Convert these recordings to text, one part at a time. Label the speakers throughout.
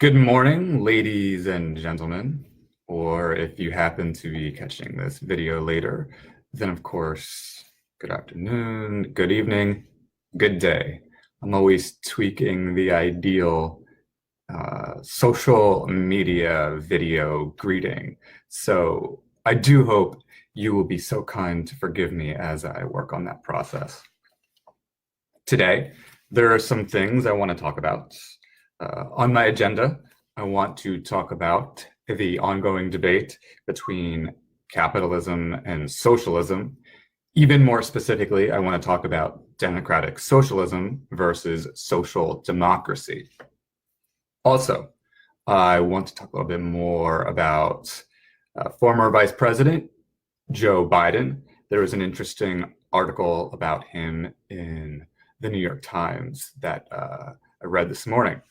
Speaker 1: Good morning, ladies and gentlemen, or if you happen to be catching this video later, then of course, good afternoon, good evening, good day. I'm always tweaking the ideal social media video greeting. So I do hope you will be so kind to forgive me as I work on that process. Today, there are some things I want to talk about. On my agenda, I want to talk about the ongoing debate between capitalism and socialism. Even more specifically, I want to talk about democratic socialism versus social democracy. Also, I want to talk a little bit more about former Vice President Joe Biden. There was an interesting article about him in the New York Times that I read this morning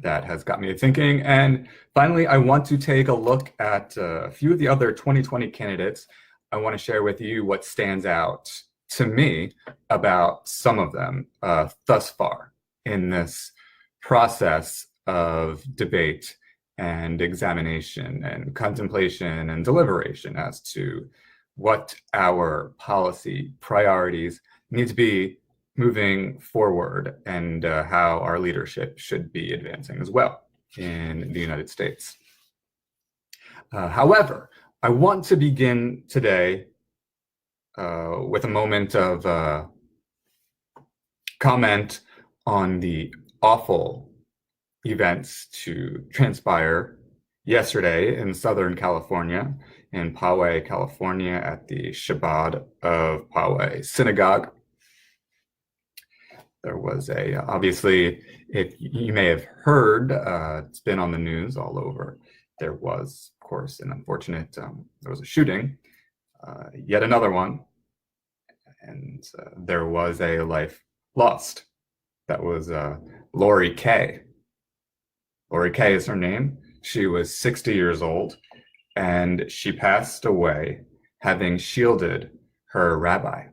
Speaker 1: that has got me thinking. And finally, I want to take a look at a few of the other 2020 candidates. I want to share with you what stands out to me about some of them thus far in this process of debate and examination and contemplation and deliberation as to what our policy priorities need to be moving forward and how our leadership should be advancing as well in the United States. However, I want to begin today with a moment of comment on the awful events to transpire yesterday in Southern California, in Poway, California, at the Shabbat of Poway synagogue. There was obviously, if you may have heard, it's been on the news all over. There was, of course, an unfortunate, there was a shooting, yet another one, and there was a life lost. That was Lori Kay. Lori Kay is her name. She was 60 years old, and she passed away having shielded her rabbi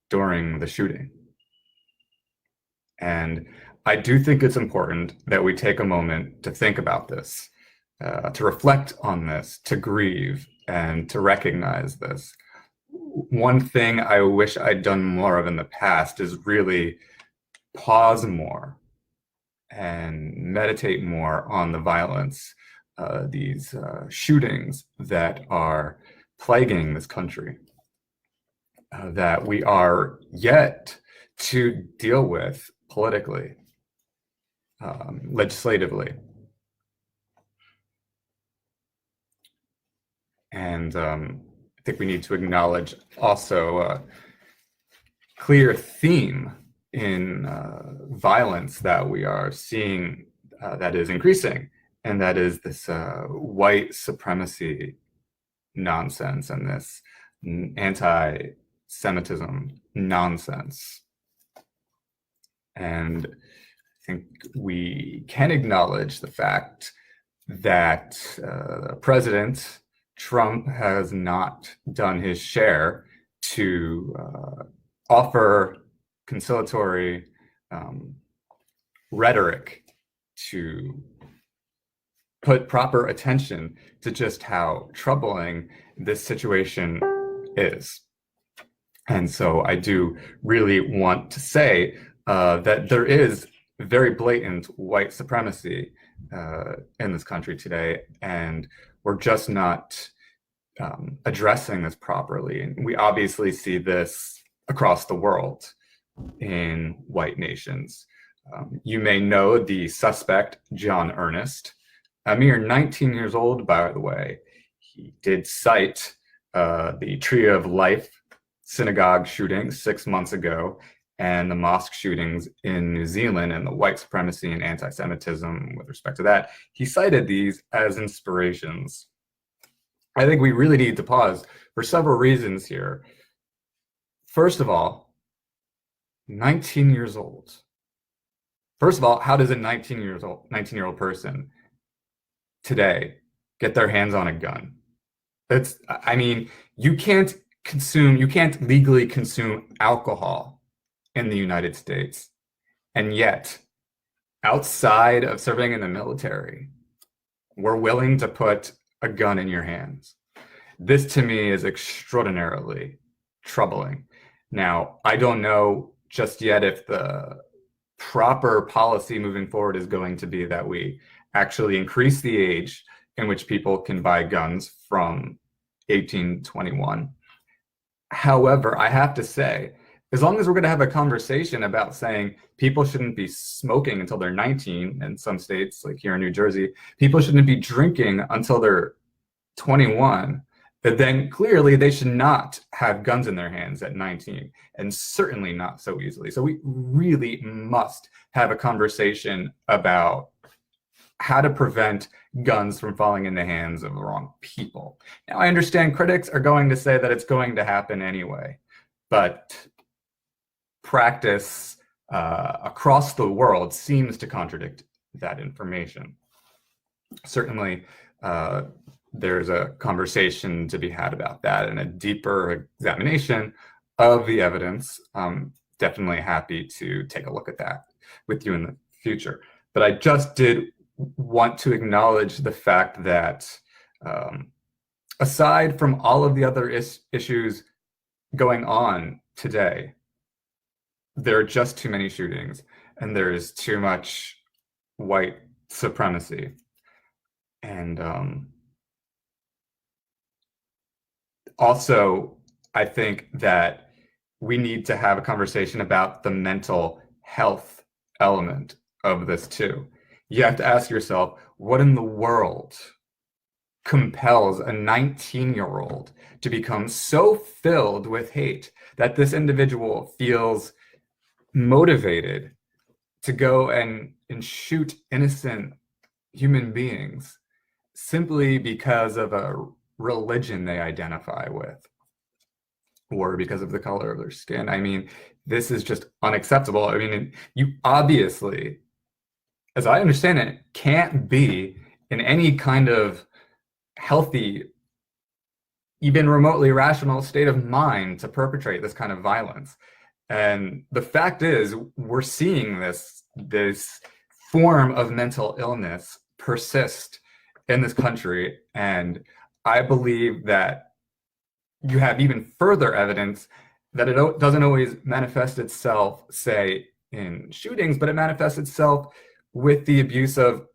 Speaker 1: during the shooting. And I do think it's important that we take a moment to think about this, to reflect on this, to grieve, and to recognize this. One thing I wish I'd done more of in the past is really pause more and meditate more on the violence, these shootings that are plaguing this country, that we are yet to deal with politically, legislatively. And I think we need to acknowledge also a clear theme in violence that we are seeing that is increasing, and that is this white supremacy nonsense and this anti-Semitism nonsense. And I think we can acknowledge the fact that President Trump has not done his share to offer conciliatory rhetoric, to put proper attention to just how troubling this situation is. And so I do really want to say that there is very blatant white supremacy in this country today, and we're just not addressing this properly. And we obviously see this across the world in white nations. You may know the suspect, John Earnest, a mere 19 years old, by the way. He did cite the Tree of Life synagogue shooting 6 months ago, and the mosque shootings in New Zealand, and the white supremacy and anti-Semitism with respect to that. He cited these as inspirations. I think we really need to pause for several reasons here. First of all, 19 years old. First of all, how does a 19-year-old person today get their hands on a gun? I mean, you can't legally consume alcohol in the United States. And yet, outside of serving in the military, were willing to put a gun in your hands. This to me is extraordinarily troubling. Now, I don't know just yet if the proper policy moving forward is going to be that we actually increase the age in which people can buy guns from 18 to 21. However, I have to say, as long as we're going to have a conversation about saying people shouldn't be smoking until they're 19 in some states, like here in New Jersey, people shouldn't be drinking until they're 21, then clearly they should not have guns in their hands at 19, and certainly not so easily. So we really must have a conversation about how to prevent guns from falling in the hands of the wrong people. Now, I understand critics are going to say that it's going to happen anyway, but practice across the world seems to contradict that information. Certainly, there's a conversation to be had about that and a deeper examination of the evidence. I'm definitely happy to take a look at that with you in the future. But I just did want to acknowledge the fact that aside from all of the other issues going on today, there are just too many shootings and there is too much white supremacy. And also, I think that we need to have a conversation about the mental health element of this too. You have to ask yourself, what in the world compels a 19-year-old to become so filled with hate that this individual feels motivated to go and shoot innocent human beings simply because of a religion they identify with or because of the color of their skin? I mean, this is just unacceptable. I mean, you obviously, as I understand it, can't be in any kind of healthy, even remotely rational state of mind to perpetrate this kind of violence. And the fact is, we're seeing this form of mental illness persist in this country. And I believe that you have even further evidence that it doesn't always manifest itself, say, in shootings, but it manifests itself with the abuse of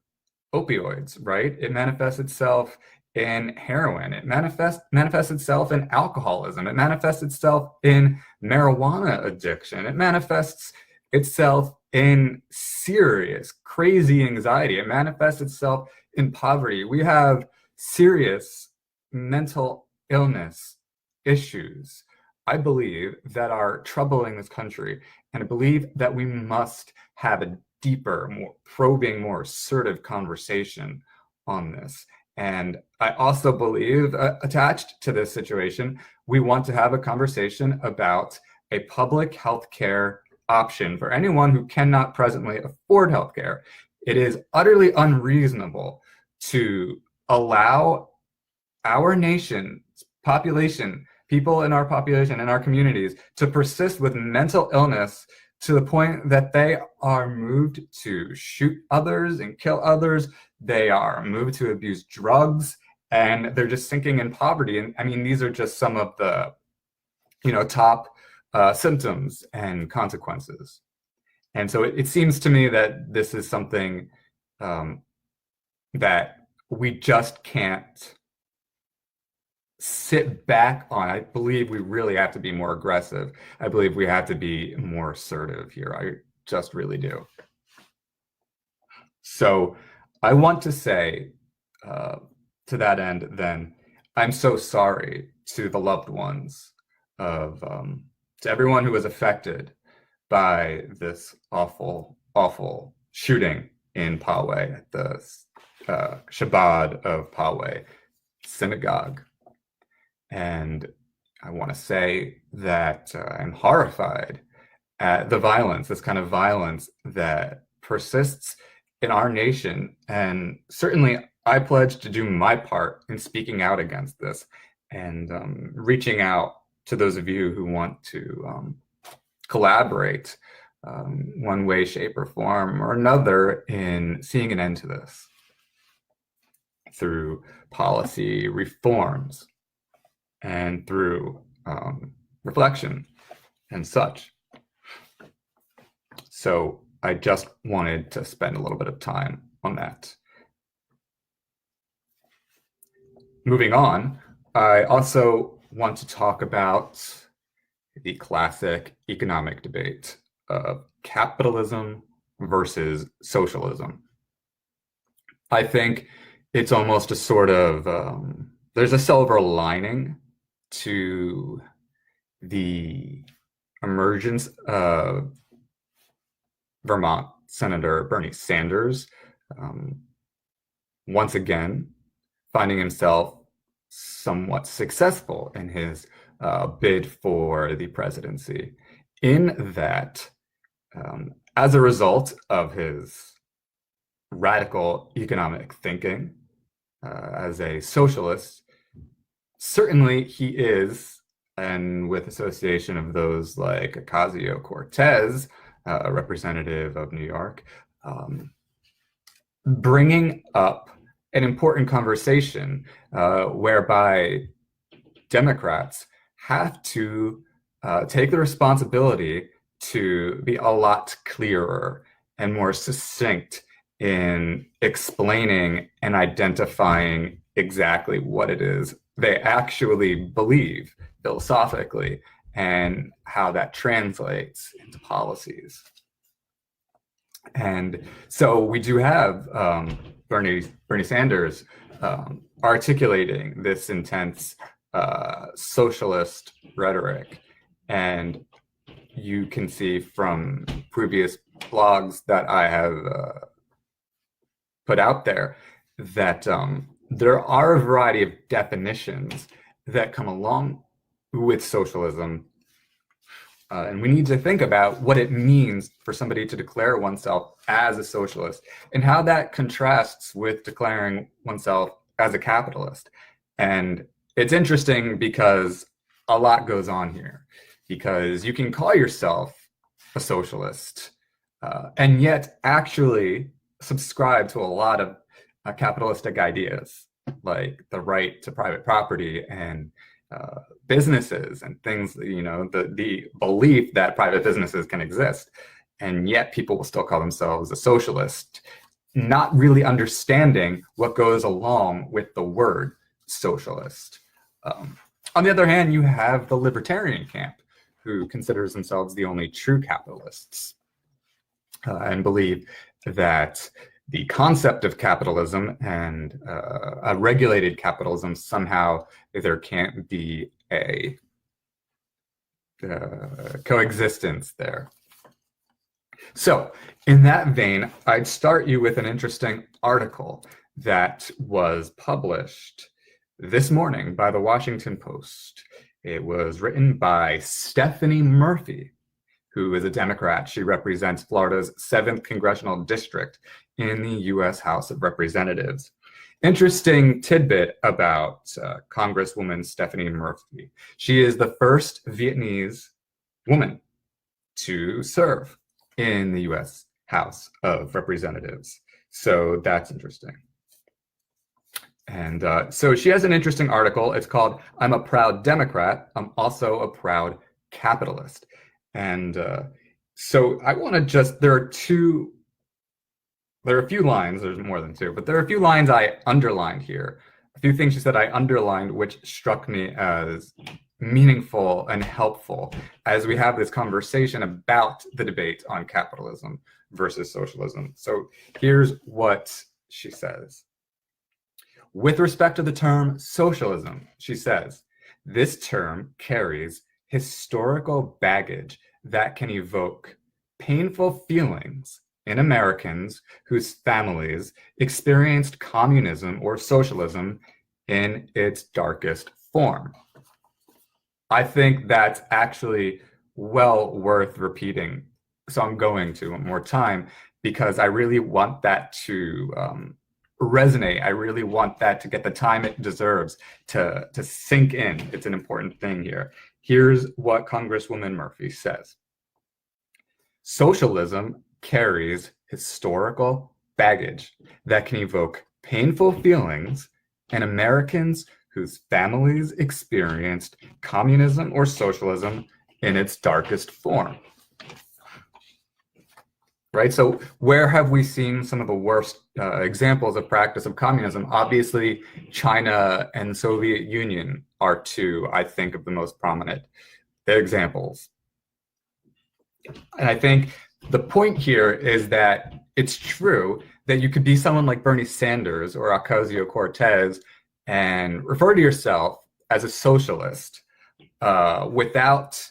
Speaker 1: opioids, right? It manifests itself in heroin. It manifests itself in alcoholism. It manifests itself in marijuana addiction. It manifests itself in serious, crazy anxiety. It manifests itself in poverty. We have serious mental illness issues, I believe, that are troubling this country. And I believe that we must have a deeper, more probing, more assertive conversation on this. And I also believe, attached to this situation, we want to have a conversation about a public health care option for anyone who cannot presently afford health care. It is utterly unreasonable to allow our nation's population, people in our population, in our communities, to persist with mental illness to the point that they are moved to shoot others and kill others. They are moved to abuse drugs, and they're just sinking in poverty. And I mean, these are just some of the, top symptoms and consequences. And so it seems to me that this is something that we just can't sit back on. I believe we really have to be more aggressive. I believe we have to be more assertive here. I just really do. So I want to say to that end, then, I'm so sorry to the loved ones of, to everyone who was affected by this awful, awful shooting in Poway at the Shabbat of Poway synagogue. And I want to say that I'm horrified at the violence, this kind of violence that persists in our nation. And certainly I pledge to do my part in speaking out against this and reaching out to those of you who want to collaborate one way, shape, or form or another in seeing an end to this through policy reforms and through reflection and such. So I just wanted to spend a little bit of time on that. Moving on, I also want to talk about the classic economic debate of capitalism versus socialism. I think it's almost a sort of, there's a silver lining to the emergence of Vermont Senator Bernie Sanders, once again, finding himself somewhat successful in his bid for the presidency, in that as a result of his radical economic thinking as a socialist, certainly he is, and with association of those like Ocasio-Cortez, a representative of New York, bringing up an important conversation whereby Democrats have to take the responsibility to be a lot clearer and more succinct in explaining and identifying exactly what it is they actually believe philosophically and how that translates into policies. And so we do have Bernie Sanders articulating this intense socialist rhetoric. And you can see from previous blogs that I have put out there that there are a variety of definitions that come along with socialism. And we need to think about what it means for somebody to declare oneself as a socialist and how that contrasts with declaring oneself as a capitalist. And it's interesting because a lot goes on here, because you can call yourself a socialist and yet actually subscribe to a lot of capitalistic ideas, like the right to private property and businesses and things, the belief that private businesses can exist. And yet people will still call themselves a socialist, not really understanding what goes along with the word socialist. On the other hand, you have the libertarian camp, who considers themselves the only true capitalists and believe that the concept of capitalism and a regulated capitalism, somehow there can't be a coexistence there. So in that vein, I'd start you with an interesting article that was published this morning by the Washington Post. It was written by Stephanie Murphy, who is a Democrat. She represents Florida's 7th congressional district in the U.S. House of Representatives. Interesting tidbit about Congresswoman Stephanie Murphy. She is the first Vietnamese woman to serve in the U.S. House of Representatives. So that's interesting. And so she has an interesting article. It's called, "I'm a Proud Democrat. I'm also a Proud Capitalist." And so I want to just, there are a few lines, there's more than two, but there are a few lines I underlined here. A few things she said I underlined, which struck me as meaningful and helpful as we have this conversation about the debate on capitalism versus socialism. So here's what she says. With respect to the term socialism, she says, this term carries historical baggage that can evoke painful feelings in Americans whose families experienced communism or socialism in its darkest form. I think that's actually well worth repeating. So I'm going to one more time because I really want that to resonate. I really want that to get the time it deserves to sink in. It's an important thing here. Here's what Congresswoman Murphy says. Socialism carries historical baggage that can evoke painful feelings in Americans whose families experienced communism or socialism in its darkest form. Right? So where have we seen some of the worst examples of practice of communism? Obviously, China and Soviet Union are two, I think, of the most prominent examples. And I think the point here is that it's true that you could be someone like Bernie Sanders or Ocasio-Cortez and refer to yourself as a socialist without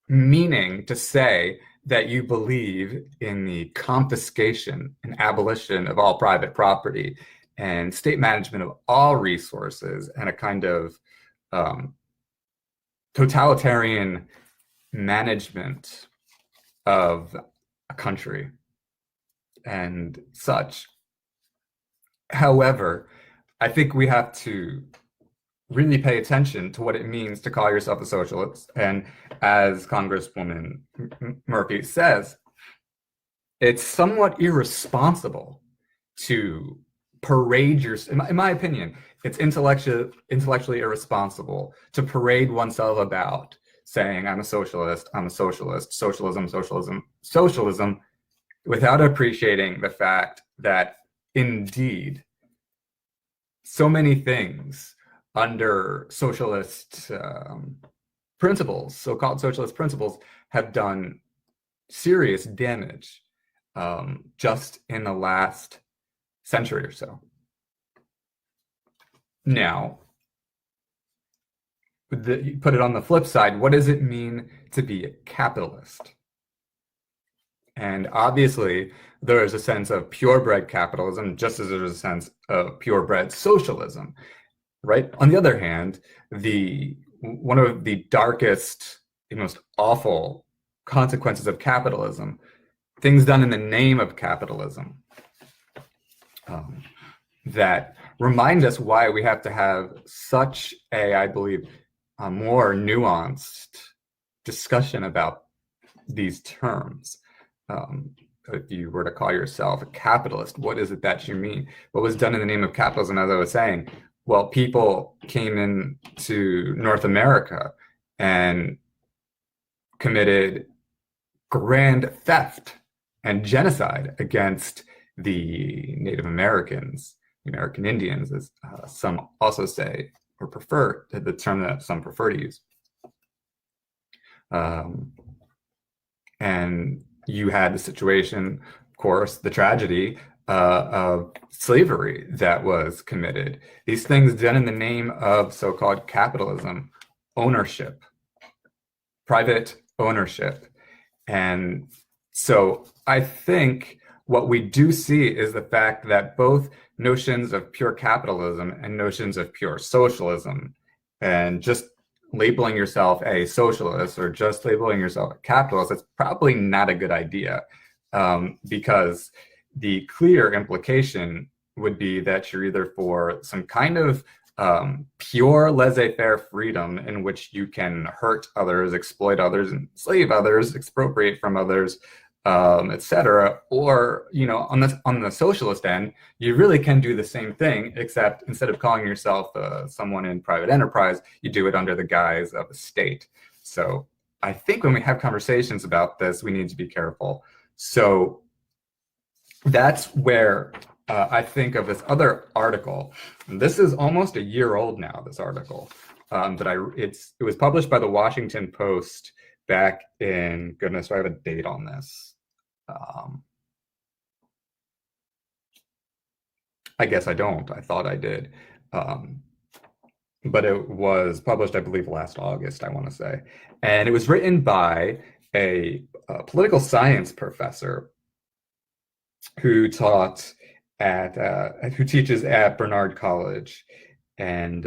Speaker 1: meaning to say that you believe in the confiscation and abolition of all private property and state management of all resources and a kind of totalitarian management of a country and such. However, I think we have to really pay attention to what it means to call yourself a socialist. And as Congresswoman Murphy says, it's somewhat irresponsible to parade in my opinion, it's intellectually irresponsible to parade oneself about saying, I'm a socialist, socialism, without appreciating the fact that indeed, so many things under socialist principles, so-called socialist principles, have done serious damage just in the last century or so. Now, put it on the flip side, what does it mean to be a capitalist? And obviously, there is a sense of purebred capitalism, just as there's a sense of purebred socialism, right? On the other hand, one of the darkest, the most awful consequences of capitalism, things done in the name of capitalism, that remind us why we have to have such a, I believe, a more nuanced discussion about these terms. If you were to call yourself a capitalist, what is it that you mean? What was done in the name of capitalism? As I was saying, well, people came into North America and committed grand theft and genocide against the Native Americans, American Indians, as some also say or prefer, the term that some prefer to use. And you had the situation, of course, the tragedy of slavery that was committed. These things done in the name of so-called capitalism, ownership, private ownership. And so I think what we do see is the fact that both notions of pure capitalism and notions of pure socialism, and just labeling yourself a socialist or just labeling yourself a capitalist, it's probably not a good idea, because the clear implication would be that you're either for some kind of pure laissez-faire freedom in which you can hurt others, exploit others, enslave others, expropriate from others, etc. Or, on the socialist end, you really can do the same thing, except instead of calling yourself someone in private enterprise, you do it under the guise of a state. So I think when we have conversations about this, we need to be careful. So that's where I think of this other article. This is almost a year old now, this article. It was published by the Washington Post back in, goodness, do I have a date on this? I guess I don't. I thought I did. But it was published, I believe, last August, I want to say. And it was written by a political science professor who taught who teaches at Barnard College. And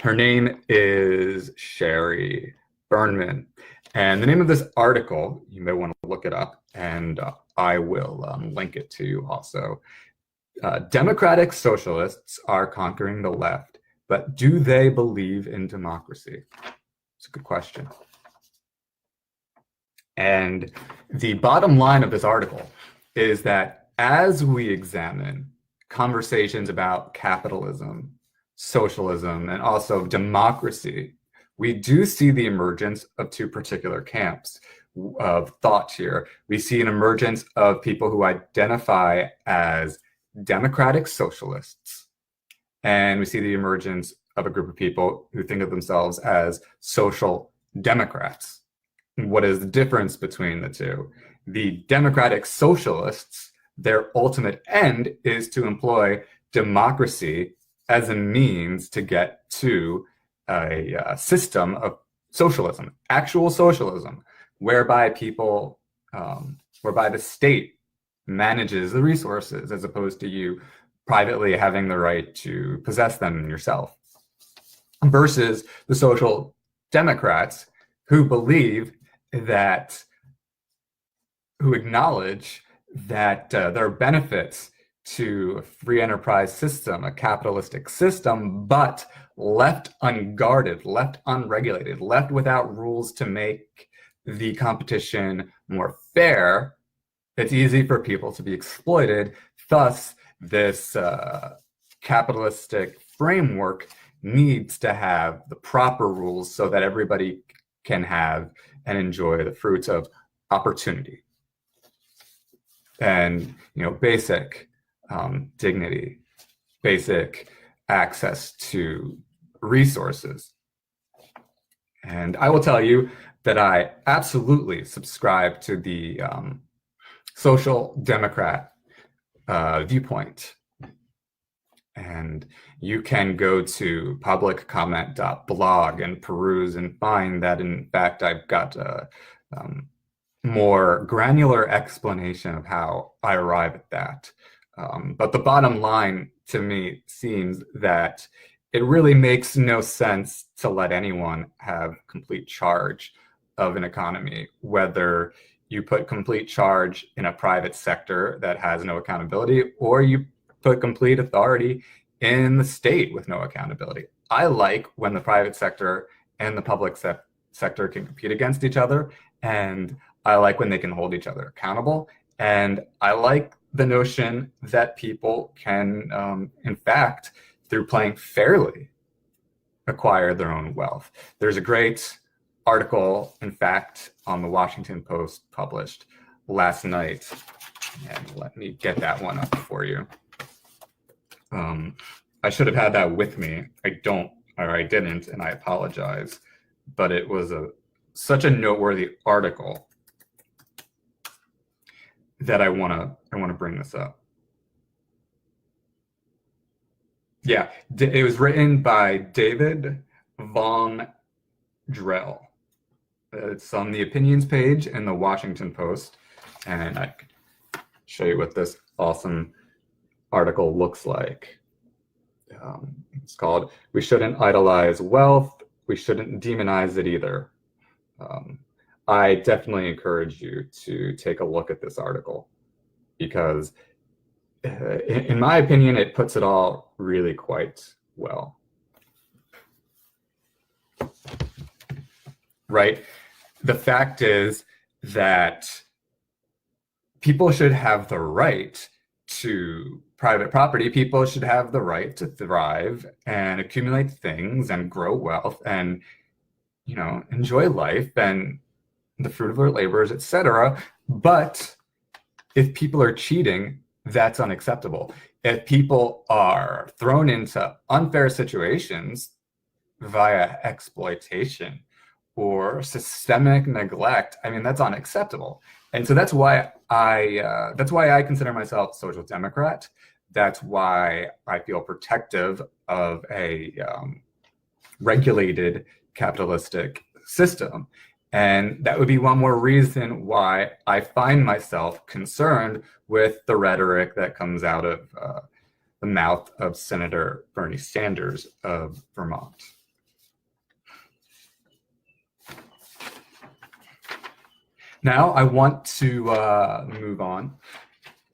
Speaker 1: her name is Sherry Burnman. And the name of this article, you may want to look it up, and I will link it to you also. Democratic socialists are conquering the left, but do they believe in democracy? It's a good question. And the bottom line of this article is that as we examine conversations about capitalism, socialism, and also democracy, we do see the emergence of two particular camps of thought here. We see an emergence of people who identify as democratic socialists, and we see the emergence of a group of people who think of themselves as social democrats. What is the difference between the two? The democratic socialists, their ultimate end is to employ democracy as a means to get to a system of socialism, actual socialism, whereby people, whereby the state manages the resources as opposed to you privately having the right to possess them yourself, versus the social democrats who believe that, who acknowledge that there are benefits to a free enterprise system, a capitalistic system, but left unguarded, left unregulated, left without rules to make the competition more fair, it's easy for people to be exploited. Thus, this capitalistic framework needs to have the proper rules so that everybody can have and enjoy the fruits of opportunity and, you know, basic dignity, basic access to resources. And I will tell you that I absolutely subscribe to the social democrat viewpoint. And you can go to publiccomment.blog and peruse and find that, in fact, I've got a more granular explanation of how I arrive at that. But the bottom line to me seems that it really makes no sense to let anyone have complete charge of an economy, whether you put complete charge in a private sector that has no accountability, or you put complete authority in the state with no accountability. I like when the private sector and the public sector can compete against each other, and I like when they can hold each other accountable, and I like the notion that people can, in fact, through playing fairly, acquire their own wealth. There's a great article, in fact, on the Washington Post published last night, and let me get that one up for you. I should have had that with me. I didn't, and I apologize, but it was such a noteworthy article that I want to bring this up. Yeah, it was written by David Von Drell. It's on the opinions page in the Washington Post, and I can show you what this awesome article looks like. It's called "We Shouldn't Idolize Wealth, We Shouldn't Demonize It Either." I definitely encourage you to take a look at this article because, in my opinion, it puts it all really quite well. Right? The fact is that people should have the right to private property. People should have the right to thrive and accumulate things and grow wealth and, you know, enjoy life and the fruit of their labors, etc. But if people are cheating, that's unacceptable. If people are thrown into unfair situations via exploitation or systemic neglect, I mean, that's unacceptable. And so that's why I consider myself a social democrat. That's why I feel protective of a regulated capitalistic system. And that would be one more reason why I find myself concerned with the rhetoric that comes out of the mouth of Senator Bernie Sanders of Vermont. Now I want to move on.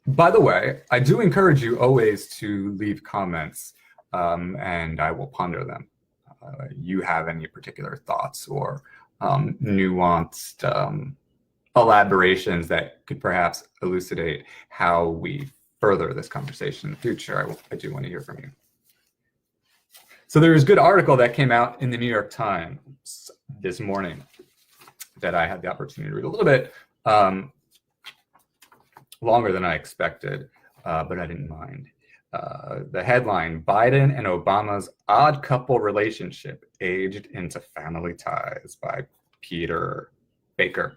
Speaker 1: By the way, I do encourage you always to leave comments and I will ponder them. You have any particular thoughts or nuanced elaborations that could perhaps elucidate how we further this conversation in the future, I do want to hear from you. So there's a good article that came out in the New York Times this morning that I had the opportunity to read a little bit longer than I expected, but I didn't mind. The headline, Biden and Obama's odd couple relationship aged into family ties, by Peter Baker.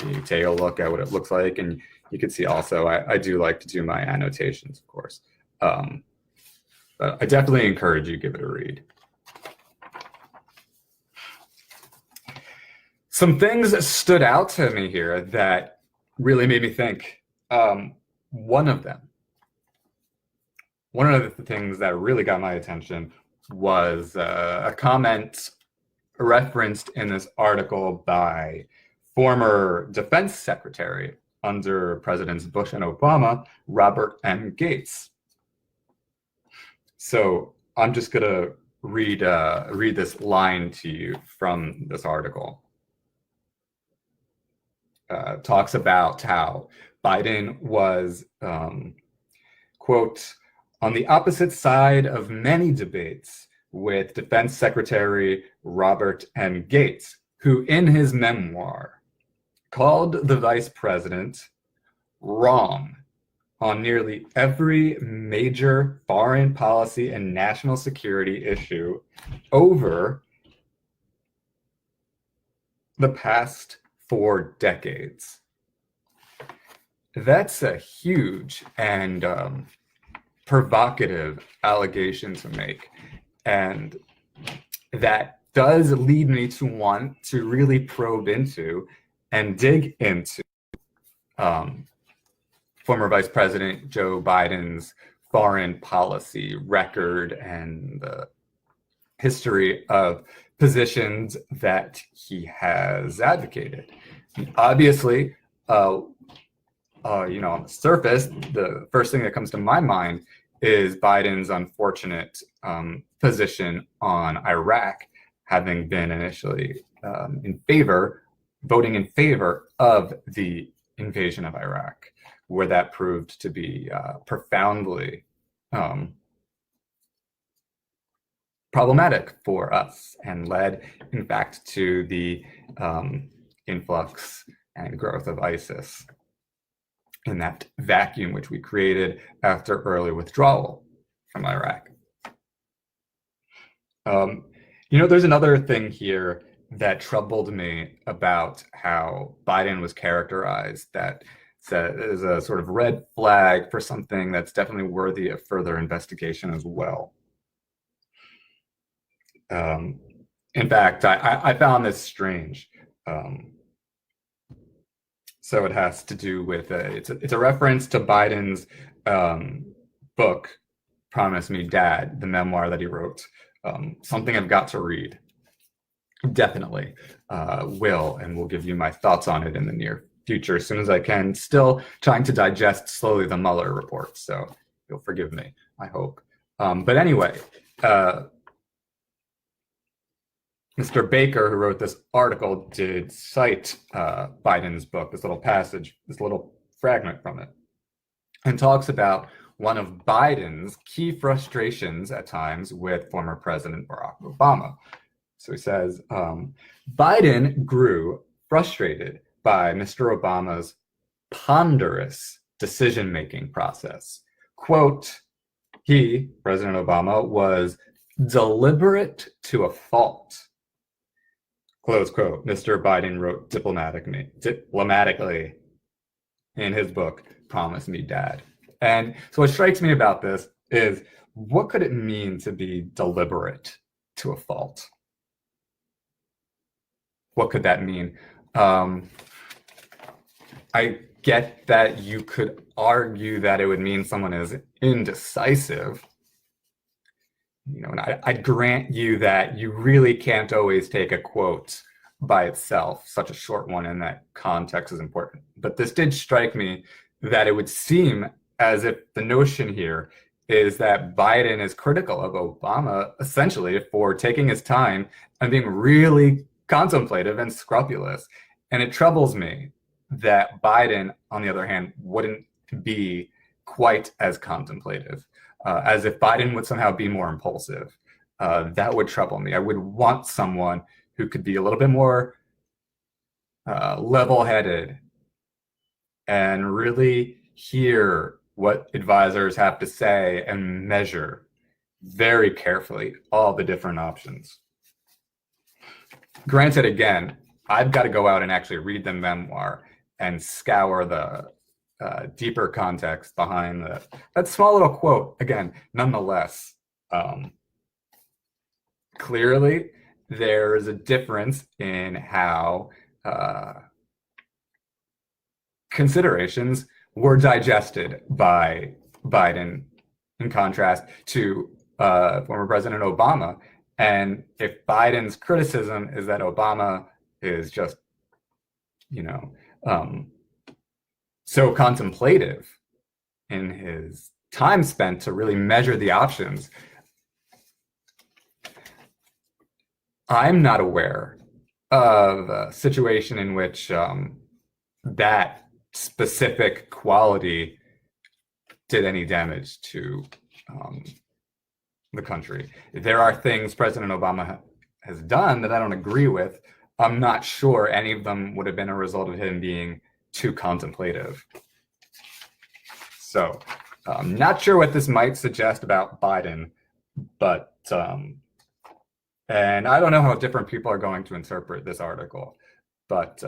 Speaker 1: You take a look at what it looks like, and you can see also, I do like to do my annotations, of course. But I definitely encourage you to give it a read. Some things stood out to me here that really made me think. One of the things that really got my attention was a comment referenced in this article by former Defense Secretary under Presidents Bush and Obama, Robert M. Gates. So I'm just going to read this line to you from this article. Talks about how Biden was, quote, on the opposite side of many debates with Defense Secretary Robert M. Gates, who in his memoir called the vice president wrong on nearly every major foreign policy and national security issue over the past 4 decades. That's a huge and provocative allegation to make. And that does lead me to want to really probe into and dig into former Vice President Joe Biden's foreign policy record and the history of positions that he has advocated. Obviously, on the surface, the first thing that comes to my mind is Biden's unfortunate position on Iraq, having been initially voting in favor of the invasion of Iraq, where that proved to be profoundly problematic for us and led, in fact, to the influx and growth of ISIS in that vacuum which we created after early withdrawal from Iraq. There's another thing here that troubled me about how Biden was characterized that is a sort of red flag for something that's definitely worthy of further investigation as well. In fact, I found this strange. So it has to do with, it's a reference to Biden's book, Promise Me Dad, the memoir that he wrote. Something I've got to read. Definitely will, and will give you my thoughts on it in the near future as soon as I can. Still trying to digest slowly the Mueller report, so you'll forgive me, I hope. But anyway, Mr. Baker, who wrote this article, did cite Biden's book, this little passage, this little fragment from it, and talks about one of Biden's key frustrations at times with former President Barack Obama. So he says, Biden grew frustrated by Mr. Obama's ponderous decision-making process. Quote, he, President Obama, was deliberate to a fault. Close quote. Mr. Biden wrote diplomatically in his book, Promise Me Dad. And so what strikes me about this is, what could it mean to be deliberate to a fault? What could that mean? I get that you could argue that it would mean someone is indecisive. And I'd grant you that you really can't always take a quote by itself. Such a short one in that context is important. But this did strike me that it would seem as if the notion here is that Biden is critical of Obama, essentially, for taking his time and being really contemplative and scrupulous. And it troubles me that Biden, on the other hand, wouldn't be quite as contemplative, as if Biden would somehow be more impulsive. That would trouble me. I would want someone who could be a little bit more level-headed and really hear what advisors have to say and measure very carefully all the different options. Granted, again, I've got to go out and actually read the memoir and scour the deeper context behind that small little quote. Again, nonetheless, clearly there's a difference in how considerations were digested by Biden in contrast to former President Obama. And if Biden's criticism is that Obama is just, so contemplative in his time spent to really measure the options, I'm not aware of a situation in which that specific quality did any damage to the country. There are things President Obama has done that I don't agree with. I'm not sure any of them would have been a result of him being too contemplative. So I'm not sure what this might suggest about Biden, but and I don't know how different people are going to interpret this article, but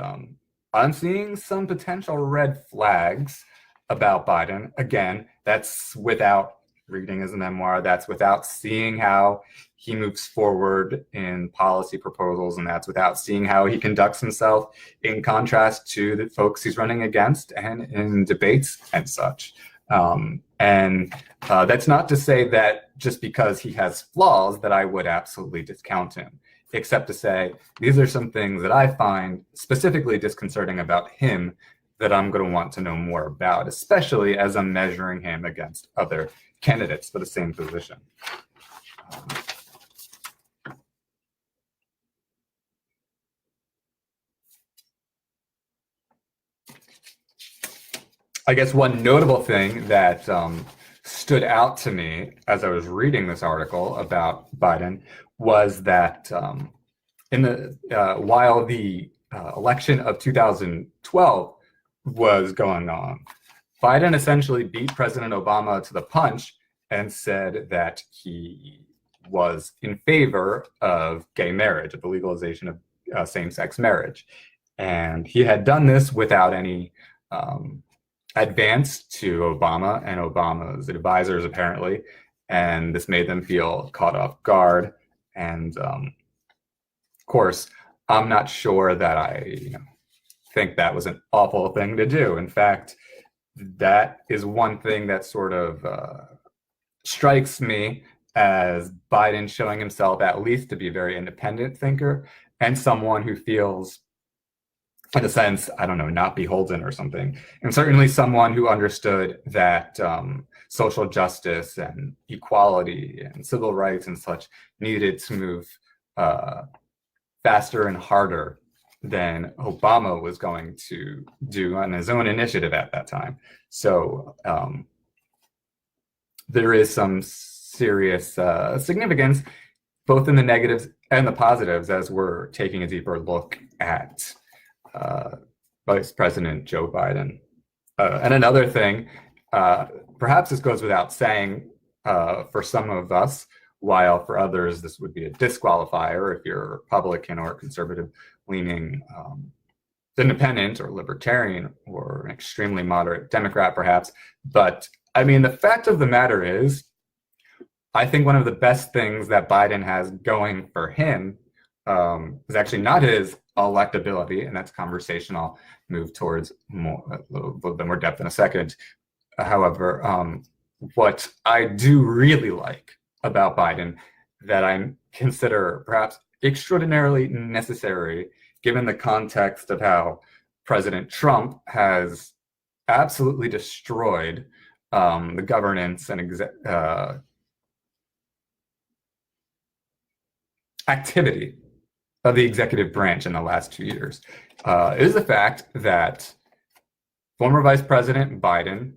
Speaker 1: I'm seeing some potential red flags about Biden. Again, that's without reading his memoir, that's without seeing how he moves forward in policy proposals, and that's without seeing how he conducts himself in contrast to the folks he's running against and in debates and such. And that's not to say that just because he has flaws that I would absolutely discount him, except to say these are some things that I find specifically disconcerting about him that I'm going to want to know more about, especially as I'm measuring him against other candidates for the same position. I guess one notable thing that stood out to me as I was reading this article about Biden was that while the election of 2012 was going on, Biden essentially beat President Obama to the punch and said that he was in favor of gay marriage, of the legalization of same-sex marriage. And he had done this without any advance to Obama and Obama's advisors, apparently. And this made them feel caught off guard. And of course, I'm not sure that I think that was an awful thing to do. In fact, that is one thing that sort of strikes me as Biden showing himself at least to be a very independent thinker and someone who feels, in a sense, I don't know, not beholden or something. And certainly someone who understood that social justice and equality and civil rights and such needed to move faster and harder than Obama was going to do on his own initiative at that time. So there is some serious significance, both in the negatives and the positives, as we're taking a deeper look at Vice President Joe Biden. And another thing, perhaps this goes without saying for some of us, while for others this would be a disqualifier if you're Republican or conservative-leaning independent or libertarian or an extremely moderate Democrat, perhaps. But I mean, the fact of the matter is, I think one of the best things that Biden has going for him is actually not his electability, and that's a conversation I'll move towards a little bit more depth in a second. However, what I do really like about Biden that I consider perhaps extraordinarily necessary, given the context of how President Trump has absolutely destroyed the governance and activity of the executive branch in the last 2 years, is the fact that Former Vice President Biden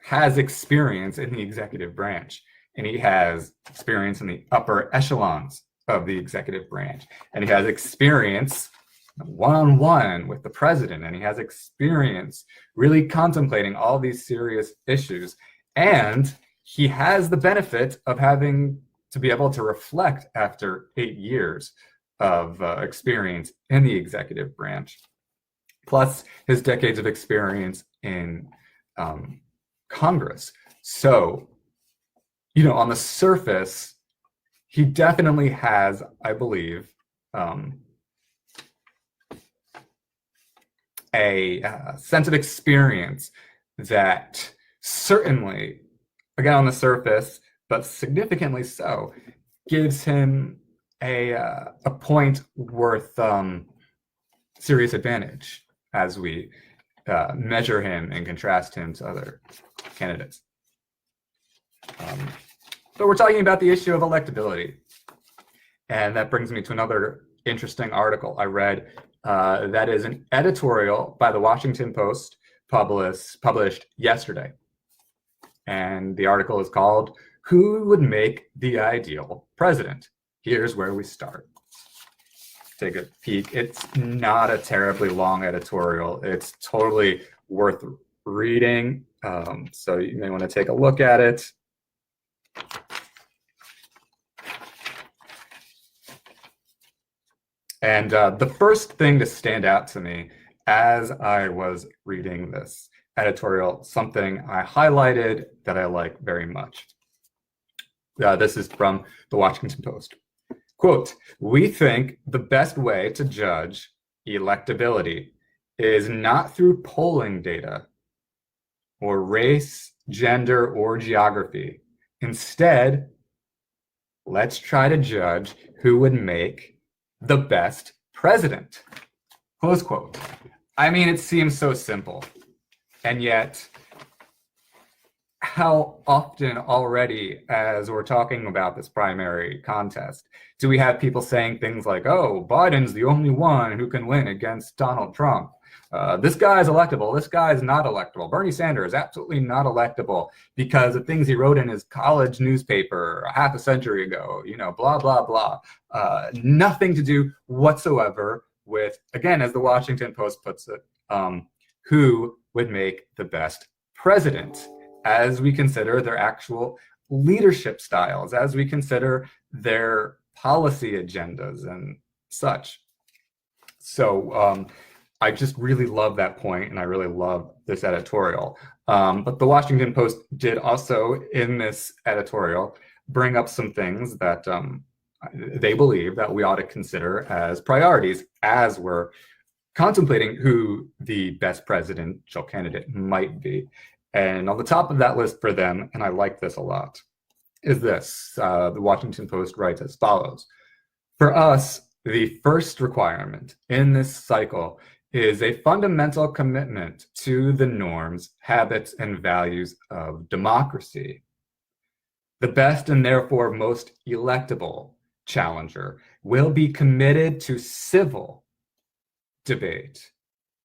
Speaker 1: has experience in the executive branch, and he has experience in the upper echelons of the executive branch, and he has experience one-on-one with the president, and he has experience really contemplating all these serious issues, and he has the benefit of having to be able to reflect after 8 years of experience in the executive branch, plus his decades of experience in Congress. So, on the surface, he definitely has, I believe, a sense of experience that certainly, again, on the surface, but significantly so, gives him a point worth serious advantage as we measure him and contrast him to other candidates. So we're talking about the issue of electability. And that brings me to another interesting article I read. That is an editorial by the Washington Post published yesterday. And the article is called, "Who Would Make the Ideal President?" Here's where we start. Take a peek. It's not a terribly long editorial. It's totally worth reading. So you may want to take a look at it. And the first thing to stand out to me as I was reading this editorial, something I highlighted that I like very much. This is from the Washington Post. Quote, "We think the best way to judge electability is not through polling data or race, gender, or geography. Instead, let's try to judge who would make the best president." Close quote. I mean, it seems so simple. And yet, how often already, as we're talking about this primary contest, do we have people saying things like, "Oh, Biden's the only one who can win against Donald Trump. This guy is electable. This guy is not electable. Bernie Sanders is absolutely not electable because of things he wrote in his college newspaper a half a century ago, blah, blah, blah." Nothing to do whatsoever with, again, as the Washington Post puts it, who would make the best president, as we consider their actual leadership styles, as we consider their policy agendas and such. So I just really love that point, and I really love this editorial. But the Washington Post did also, in this editorial, bring up some things that they believe that we ought to consider as priorities as we're contemplating who the best presidential candidate might be. And on the top of that list for them, and I like this a lot, is this. The Washington Post writes as follows. "For us, the first requirement in this cycle is a fundamental commitment to the norms, habits, and values of democracy. The best and therefore most electable challenger will be committed to civil debate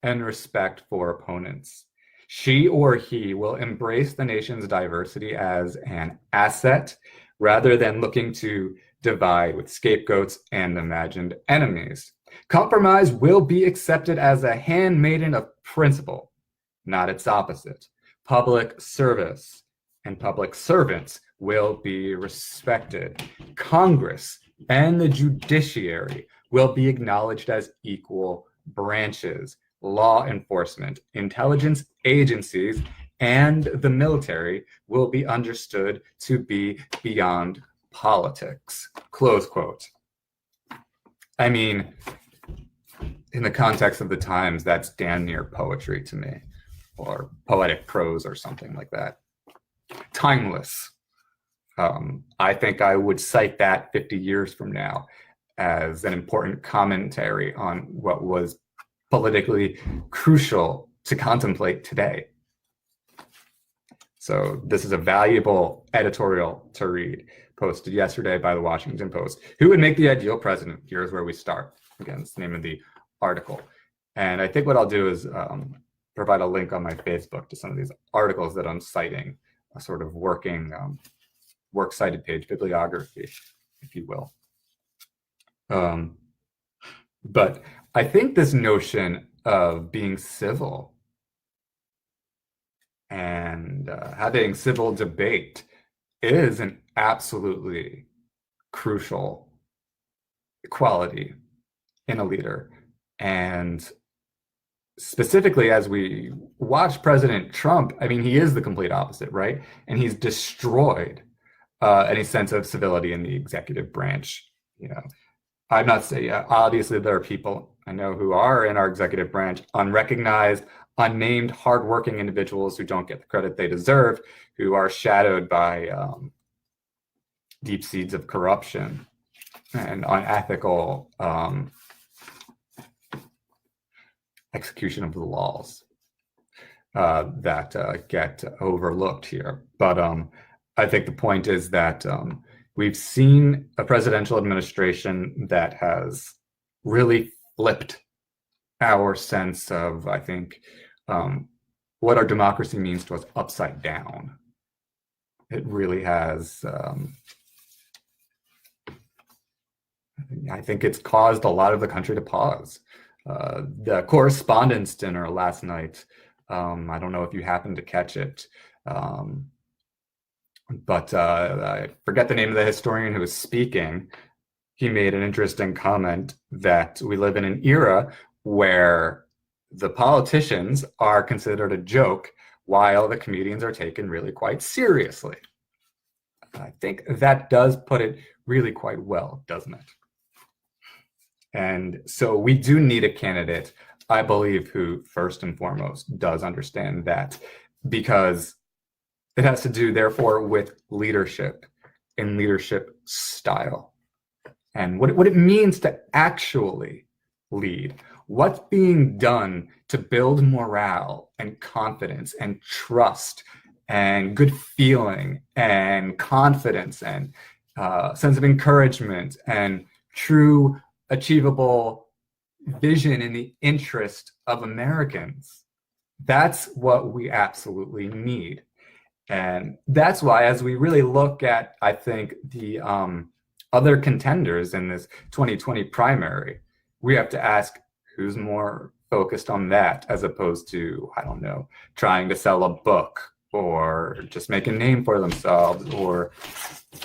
Speaker 1: and respect for opponents. She or he will embrace the nation's diversity as an asset rather than looking to divide with scapegoats and imagined enemies. Compromise will be accepted as a handmaiden of principle, not its opposite. Public service and public servants will be respected. Congress and the judiciary will be acknowledged as equal branches. Law enforcement, intelligence agencies, and the military will be understood to be beyond politics." Close quote. I mean, in the context of the times, that's damn near poetry to me, or poetic prose or something like that. Timeless. I think I would cite that 50 years from now as an important commentary on what was politically crucial to contemplate today. So this is a valuable editorial to read, posted yesterday by the Washington Post. Who would make the ideal president? Here's where we start. Again, it's the name of the article. And I think what I'll do is provide a link on my Facebook to some of these articles that I'm citing, a sort of working works cited page bibliography, if you will. But I think this notion of being civil and having civil debate is an absolutely crucial quality in a leader. And specifically, as we watch President Trump, I mean, he is the complete opposite, right? And he's destroyed any sense of civility in the executive branch. You know, I'm not saying, obviously there are people I know who are in our executive branch, unrecognized, unnamed, hardworking individuals who don't get the credit they deserve, who are shadowed by deep seeds of corruption and unethical execution of the laws that get overlooked here. But I think the point is that we've seen a presidential administration that has really flipped our sense of, I think, what our democracy means to us upside down. It really has. I think it's caused a lot of the country to pause. The Correspondents' Dinner last night, I don't know if you happened to catch it, but I forget the name of the historian who was speaking. He made an interesting comment that we live in an era where the politicians are considered a joke while the comedians are taken really quite seriously. I think that does put it really quite well, doesn't it? And so we do need a candidate, I believe, who first and foremost does understand that, because it has to do, therefore, with leadership and leadership style and what it means to actually lead. What's being done to build morale and confidence and trust and good feeling and confidence and sense of encouragement and true achievable vision in the interest of Americans. That's what we absolutely need. And that's why, as we really look at, I think, the other contenders in this 2020 primary, we have to ask who's more focused on that as opposed to, I don't know, trying to sell a book or just make a name for themselves, or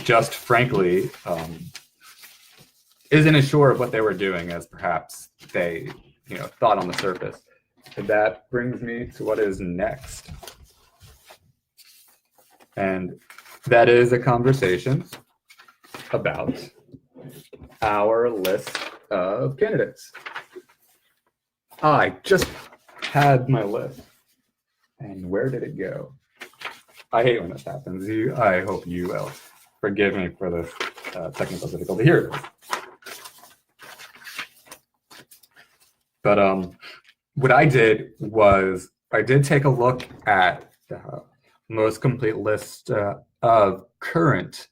Speaker 1: just frankly isn't as sure of what they were doing as perhaps they thought on the surface. And that brings me to what is next. And that is a conversation about our list of candidates. I just had my list. And where did it go? I hate when this happens. I hope you will forgive me for this technical difficulty. Here it is. But what I did was I did take a look at the most complete list of current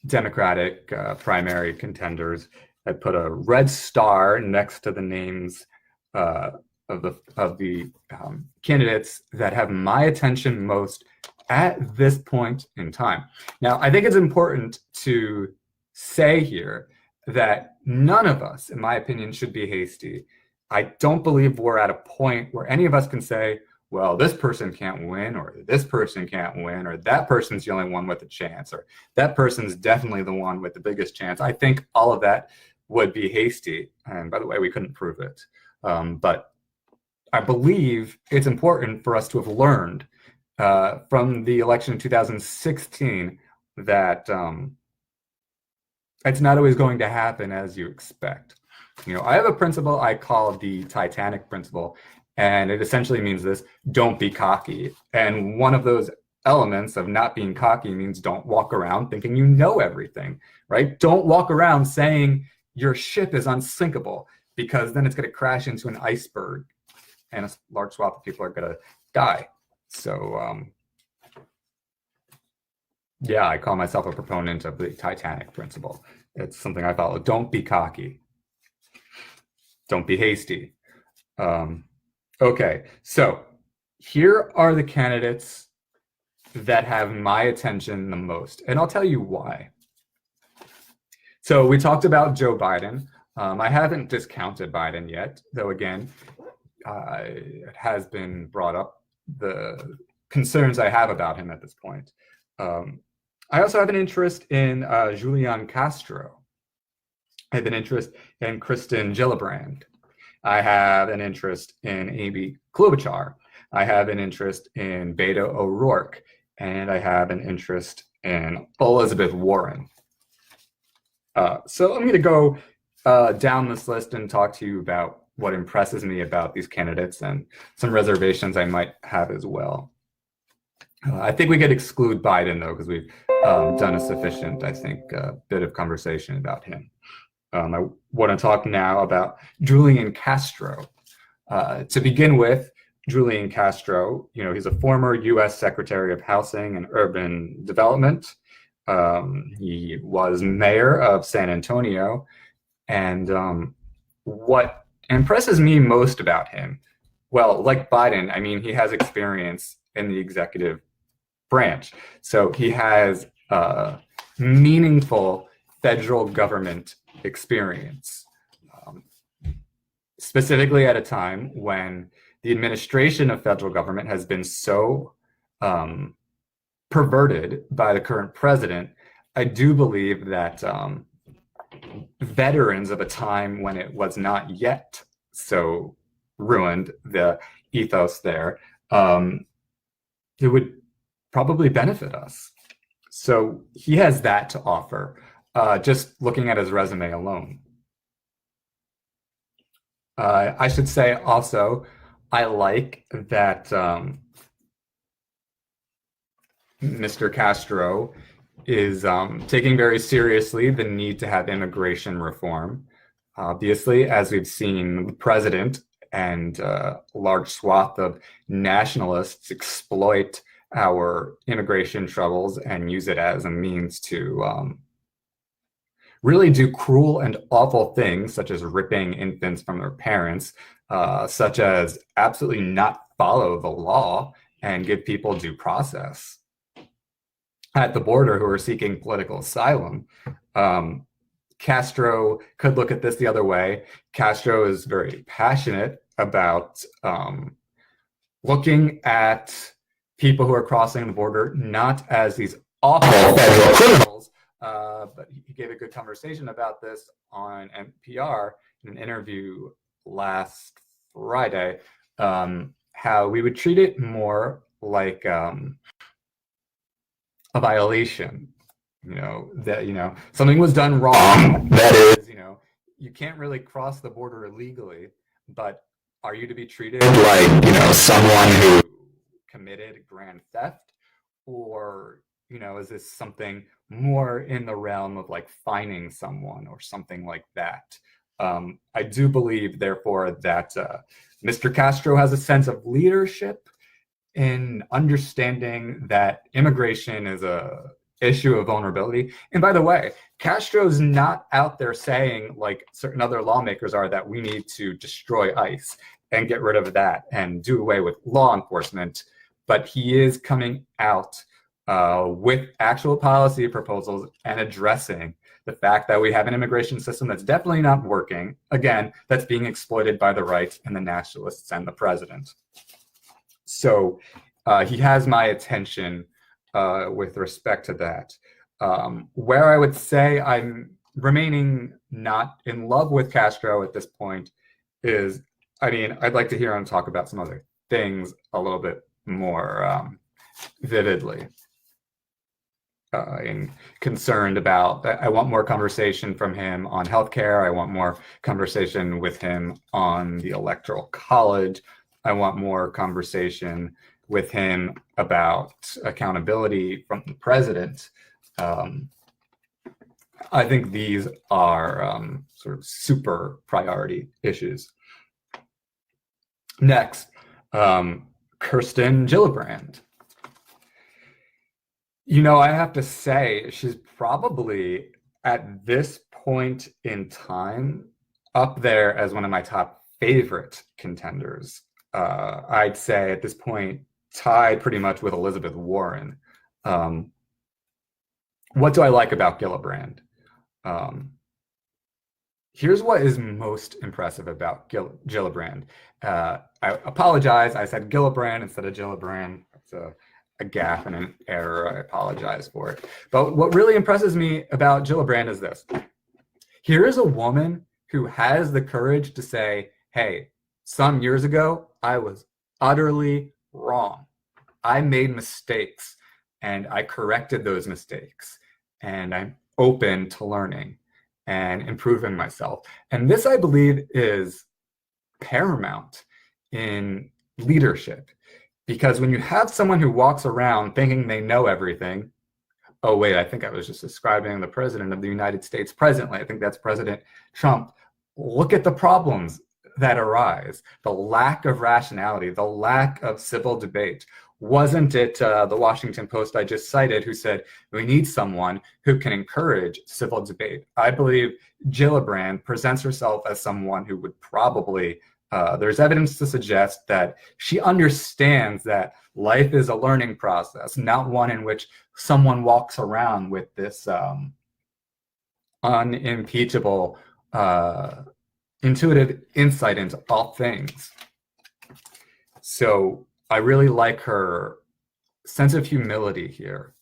Speaker 1: Democratic primary contenders. I put a red star next to the names of the candidates that have my attention most at this point in time. Now, I think it's important to say here that none of us, in my opinion, should be hasty. I don't believe we're at a point where any of us can say, well, this person can't win, or this person can't win, or that person's the only one with a chance, or that person's definitely the one with the biggest chance. I think all of that would be hasty. And by the way, we couldn't prove it. But I believe it's important for us to have learned from the election in 2016 that it's not always going to happen as you expect. I have a principle I call the Titanic principle, and it essentially means this: don't be cocky. And one of those elements of not being cocky means don't walk around thinking you know everything, right? Don't walk around saying your ship is unsinkable, because then it's going to crash into an iceberg and a large swath of people are going to die. So, yeah, I call myself a proponent of the Titanic principle. It's something I follow. Don't be cocky. Don't be hasty. Okay, so here are the candidates that have my attention the most, and I'll tell you why. So we talked about Joe Biden. I haven't discounted Biden yet, though again, it has been brought up, the concerns I have about him at this point. I also have an interest in Julian Castro. I have an interest in Kristen Gillibrand. I have an interest in Amy Klobuchar. I have an interest in Beto O'Rourke, and I have an interest in Elizabeth Warren. So I'm going to go down this list and talk to you about what impresses me about these candidates and some reservations I might have as well. I think we could exclude Biden, though, because we've done a sufficient, I think, bit of conversation about him. I want to talk now about Julian Castro. To begin with, Julian Castro, he's a former U.S. Secretary of Housing and Urban Development. He was mayor of San Antonio. And what impresses me most about him, well, like Biden, I mean, he has experience in the executive branch. So he has meaningful federal government experience, specifically at a time when the administration of federal government has been so perverted by the current president. I do believe that veterans of a time when it was not yet so ruined, the ethos there, it would probably benefit us. So he has that to offer, just looking at his resume alone. I should say also, I like that Mr. Castro is taking very seriously the need to have immigration reform. Obviously, as we've seen, the president and a large swath of nationalists exploit our immigration troubles and use it as a means to really do cruel and awful things, such as ripping infants from their parents, such as absolutely not follow the law and give people due process at the border who are seeking political asylum. Castro could look at this the other way. Castro is very passionate about looking at people who are crossing the border not as these awful federal criminals, but he gave a good conversation about this on NPR in an interview last Friday, how we would treat it more like a violation, that, something was done wrong. That is, you can't really cross the border illegally, but are you to be treated like, someone who committed grand theft? Or, is this something more in the realm of like fining someone or something like that? I do believe, therefore, that Mr. Castro has a sense of leadership in understanding that immigration is a issue of vulnerability. And by the way, Castro's not out there saying, like certain other lawmakers are, that we need to destroy ICE and get rid of that and do away with law enforcement. But he is coming out with actual policy proposals and addressing the fact that we have an immigration system that's definitely not working, again, that's being exploited by the right and the nationalists and the president. So he has my attention with respect to that. Where I would say I'm remaining not in love with Castro at this point is, I'd like to hear him talk about some other things a little bit more vividly. And concerned about, I want more conversation from him on healthcare. I want more conversation with him on the Electoral College. I want more conversation with him about accountability from the president. I think these are sort of super priority issues. Next, Kirsten Gillibrand. I have to say, she's probably at this point in time up there as one of my top favorite contenders I'd say at this point, tied pretty much with Elizabeth Warren. Um, what do I like about Gillibrand? Um, Here's what is most impressive about Gillibrand. I apologize. I said Gillibrand instead of Gillibrand. It's a gaffe and an error. I apologize for it. But what really impresses me about Gillibrand is this. Here is a woman who has the courage to say, hey, some years ago, I was utterly wrong. I made mistakes and I corrected those mistakes. And I'm open to learning and improving myself. And this, I believe, is paramount in leadership. Because when you have someone who walks around thinking they know everything, oh, wait, I think I was just describing the president of the United States presently. I think that's President Trump. Look at the problems that arise, the lack of rationality, the lack of civil debate. Wasn't it the Washington Post I just cited who said we need someone who can encourage civil debate? I believe Gillibrand presents herself as someone who would probably, there's evidence to suggest that she understands that life is a learning process, not one in which someone walks around with this unimpeachable intuitive insight into all things. So I really like her sense of humility here.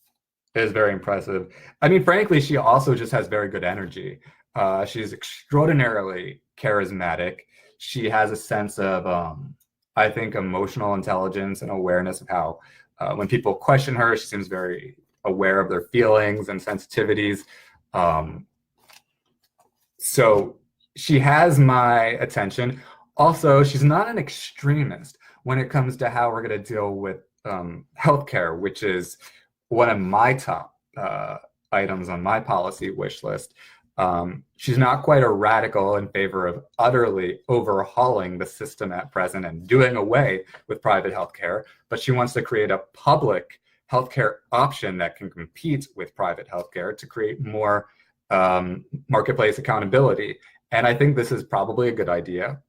Speaker 1: It is very impressive. I mean, frankly, she also just has very good energy. She's extraordinarily charismatic. She has a sense of, I think, emotional intelligence and awareness of how, when people question her, she seems very aware of their feelings and sensitivities. So she has my attention. Also, she's not an extremist when it comes to how we're going to deal with healthcare, which is one of my top items on my policy wish list. She's not quite a radical in favor of utterly overhauling the system at present and doing away with private healthcare, but she wants to create a public healthcare option that can compete with private healthcare to create more marketplace accountability. And I think this is probably a good idea,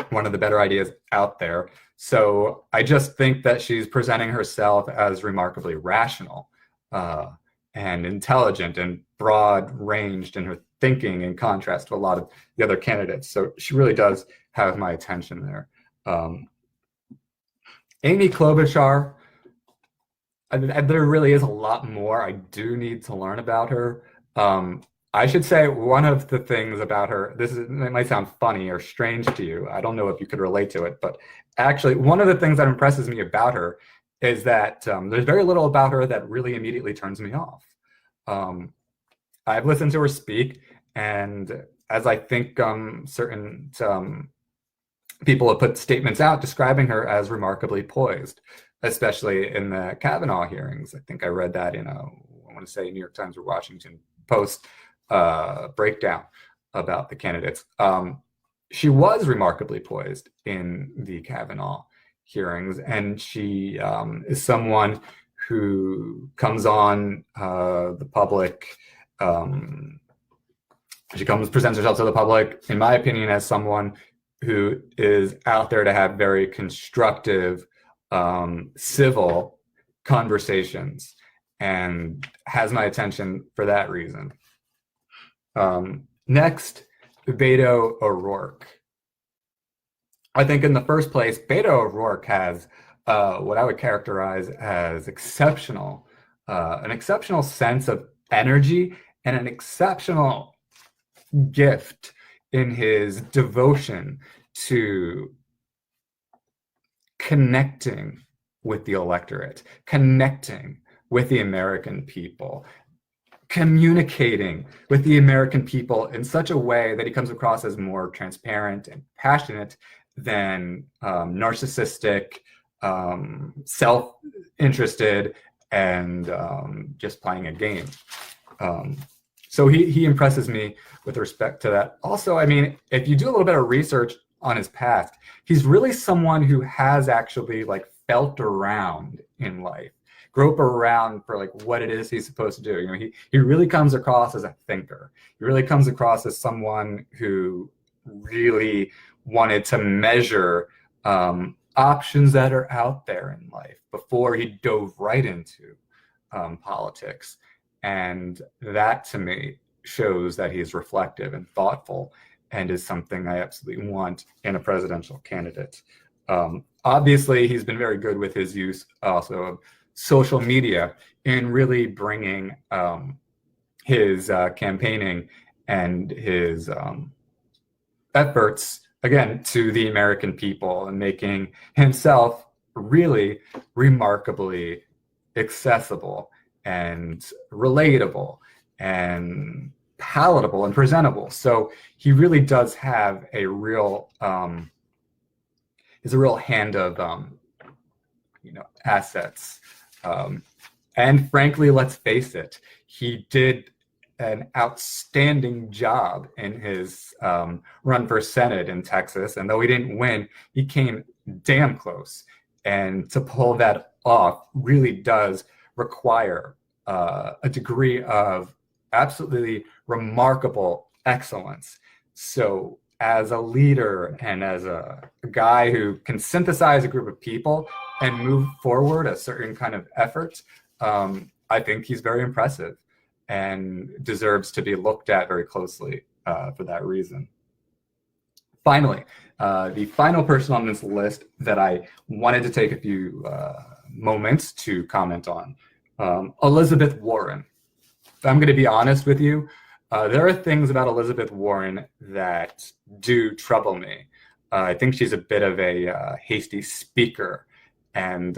Speaker 1: one of the better ideas out there. So I just think that she's presenting herself as remarkably rational and intelligent and broad-ranged in her thinking, in contrast to a lot of the other candidates. So she really does have my attention there. Amy Klobuchar, there really is a lot more I do need to learn about her. I should say one of the things about her, it might sound funny or strange to you. I don't know if you could relate to it, but actually one of the things that impresses me about her is that there's very little about her that really immediately turns me off. I've listened to her speak, and as I think certain people have put statements out describing her as remarkably poised, especially in the Kavanaugh hearings. I think I read that in I want to say New York Times or Washington Post breakdown about the candidates. She was remarkably poised in the Kavanaugh hearings, and she is someone who comes on the public. She presents herself to the public, in my opinion, as someone who is out there to have very constructive, civil conversations, and has my attention for that reason. Next, Beto O'Rourke. I think in the first place, Beto O'Rourke has what I would characterize as an exceptional sense of energy and an exceptional gift in his devotion to connecting with the electorate, connecting with the American people, communicating with the American people in such a way that he comes across as more transparent and passionate than narcissistic, self-interested, and just playing a game. So he impresses me with respect to that. Also, I mean, if you do a little bit of research on his past, he's really someone who has actually like felt around in life, grope around for like what it is he's supposed to do. You know, he really comes across as a thinker. He really comes across as someone who really wanted to measure options that are out there in life before he dove right into politics. And that, to me, shows that he's reflective and thoughtful, and is something I absolutely want in a presidential candidate. Obviously, he's been very good with his use also of social media in really bringing his campaigning and his efforts, again, to the American people, and making himself really remarkably accessible and relatable and palatable and presentable. So he really does have a real is a real hand of assets. And frankly, let's face it, he did an outstanding job in his run for Senate in Texas. And though he didn't win, he came damn close. And to pull that off really does require a degree of absolutely remarkable excellence. So as a leader and as a guy who can synthesize a group of people and move forward a certain kind of effort, I think he's very impressive and deserves to be looked at very closely for that reason. Finally, the final person on this list that I wanted to take a few moments to comment on, Elizabeth Warren. I'm going to be honest with you. There are things about Elizabeth Warren that do trouble me. I think she's a bit of a hasty speaker, and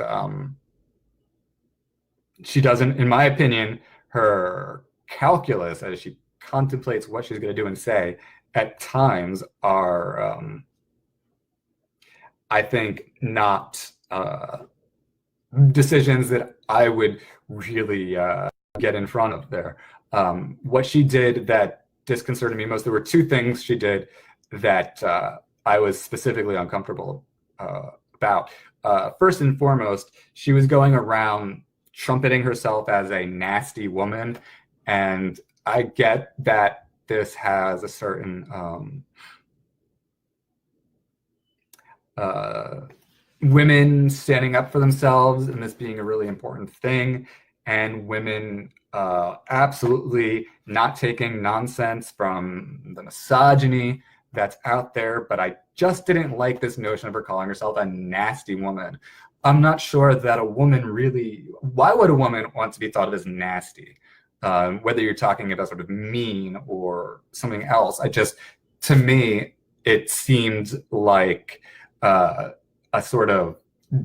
Speaker 1: she doesn't, in my opinion, her calculus as she contemplates what she's going to do and say at times are, I think, not decisions that I would really get in front of there. What she did that disconcerted me most, there were two things she did that I was specifically uncomfortable about. First and foremost, she was going around trumpeting herself as a nasty woman, and I get that this has a certain women standing up for themselves and this being a really important thing, and women absolutely not taking nonsense from the misogyny that's out there. But I just didn't like this notion of her calling herself a nasty woman. I'm not sure that a woman really, why would a woman want to be thought of as nasty? Whether you're talking about sort of mean or something else, to me, it seemed like a sort of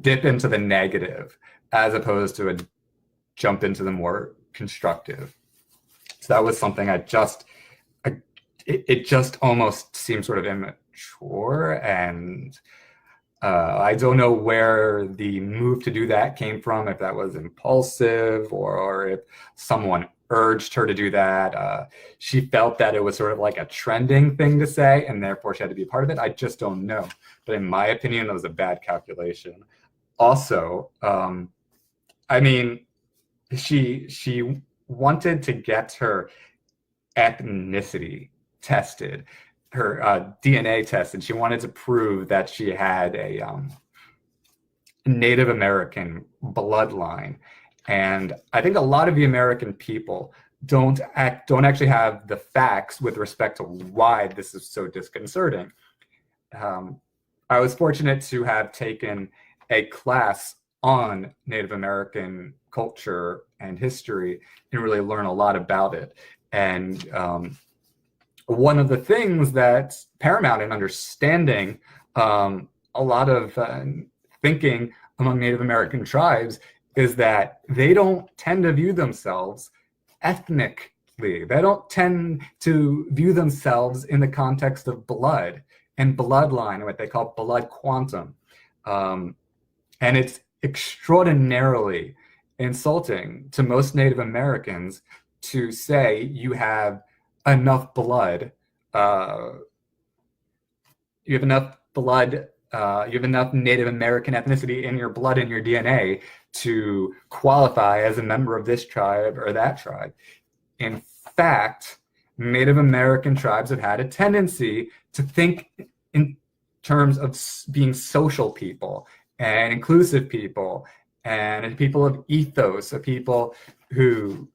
Speaker 1: dip into the negative as opposed to a jump into the more constructive. So that was something it just almost seemed sort of immature, and I don't know where the move to do that came from, if that was impulsive or if someone urged her to do that. She felt that it was sort of like a trending thing to say, and therefore she had to be a part of it. I just don't know. But in my opinion, it was a bad calculation. Also, I mean, she wanted to get her ethnicity tested, her DNA tested. She wanted to prove that she had a Native American bloodline. And I think a lot of the American people don't actually have the facts with respect to why this is so disconcerting. I was fortunate to have taken a class on Native American culture and history and really learn a lot about it. And one of the things that's paramount in understanding a lot of thinking among Native American tribes is that they don't tend to view themselves ethnically. They don't tend to view themselves in the context of blood and bloodline, what they call blood quantum. And it's extraordinarily insulting to most Native Americans to say you have enough blood, you have enough Native American ethnicity in your blood, in your DNA, to qualify as a member of this tribe or that tribe. In fact, Native American tribes have had a tendency to think in terms of being social people and inclusive people and people of ethos, of people who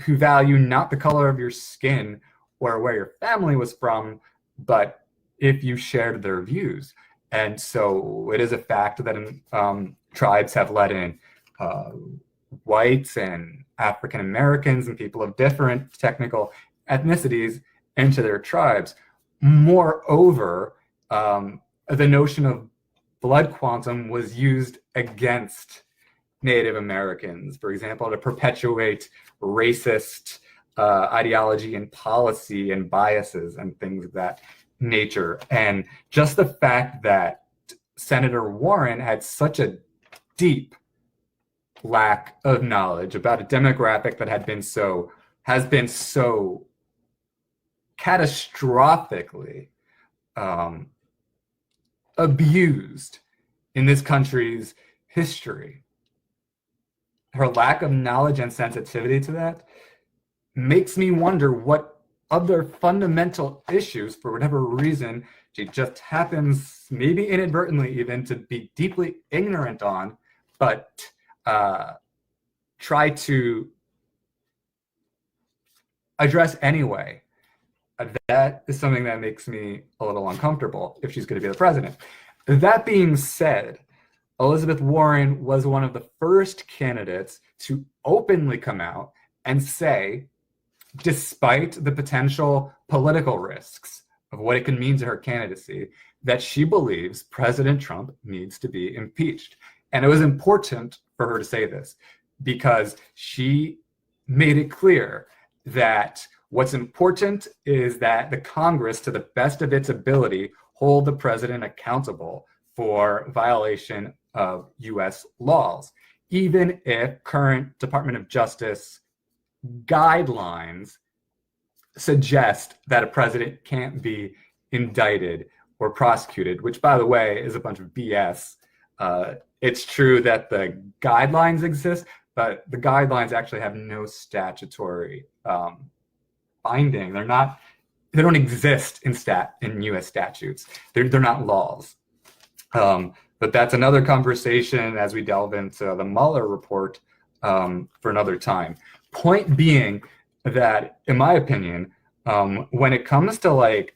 Speaker 1: value not the color of your skin or where your family was from, but if you shared their views. And so it is a fact that tribes have let in whites and African Americans and people of different technical ethnicities into their tribes. Moreover, the notion of blood quantum was used against Native Americans, for example, to perpetuate racist ideology and policy and biases and things of that nature. And just the fact that Senator Warren had such a deep lack of knowledge about a demographic that has been so catastrophically abused in this country's history. Her lack of knowledge and sensitivity to that makes me wonder what other fundamental issues, for whatever reason, she just happens, maybe inadvertently even, to be deeply ignorant on, but try to address anyway. That is something that makes me a little uncomfortable if she's going to be the president. That being said, Elizabeth Warren was one of the first candidates to openly come out and say, despite the potential political risks of what it could mean to her candidacy, that she believes President Trump needs to be impeached. And it was important for her to say this because she made it clear that what's important is that the Congress, to the best of its ability, hold the president accountable for violation of US laws, even if current Department of Justice guidelines suggest that a president can't be indicted or prosecuted, which, by the way, is a bunch of BS. It's true that the guidelines exist, but the guidelines actually have no statutory binding. They don't exist in US statutes. They're not laws. But that's another conversation as we delve into the Mueller report for another time. Point being that, in my opinion, when it comes to like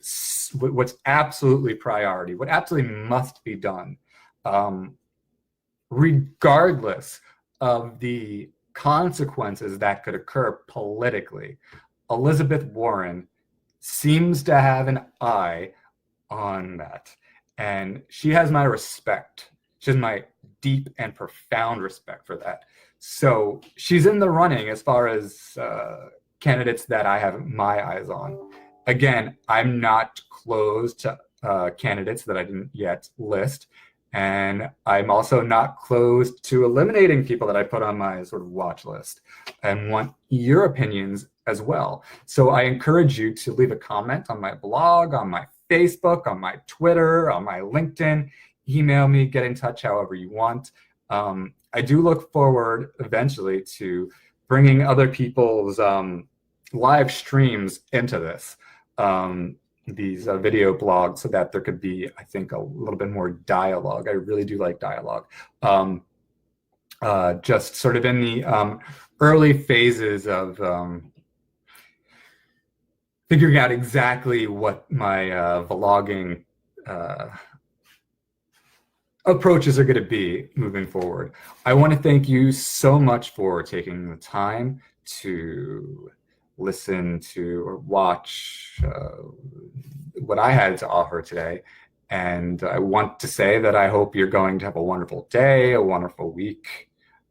Speaker 1: what's absolutely priority, what absolutely must be done, regardless of the consequences that could occur politically, Elizabeth Warren seems to have an eye on that. And she has my respect. She has my deep and profound respect for that. So she's in the running as far as candidates that I have my eyes on. Again, I'm not closed to candidates that I didn't yet list. And I'm also not closed to eliminating people that I put on my sort of watch list and want your opinions as well. So I encourage you to leave a comment on my blog, on my Facebook, on my Twitter, on my LinkedIn, email me, get in touch however you want. I do look forward eventually to bringing other people's live streams into this, these video blogs, so that there could be, I think, a little bit more dialogue. I really do like dialogue. Just sort of in the early phases of figuring out exactly what my vlogging approaches are going to be moving forward. I want to thank you so much for taking the time to listen to or watch what I had to offer today. And I want to say that I hope you're going to have a wonderful day, a wonderful week,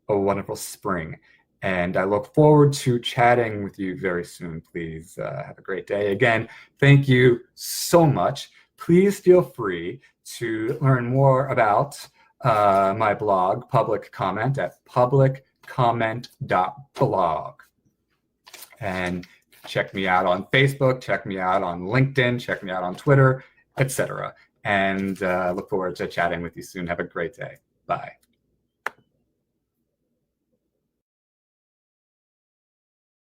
Speaker 1: a wonderful spring. And I look forward to chatting with you very soon. Please have a great day. Again, thank you so much. Please feel free to learn more about my blog, Public Comment, at publiccomment.blog. And check me out on Facebook, check me out on LinkedIn, check me out on Twitter, etc. And look forward to chatting with you soon. Have a great day. Bye.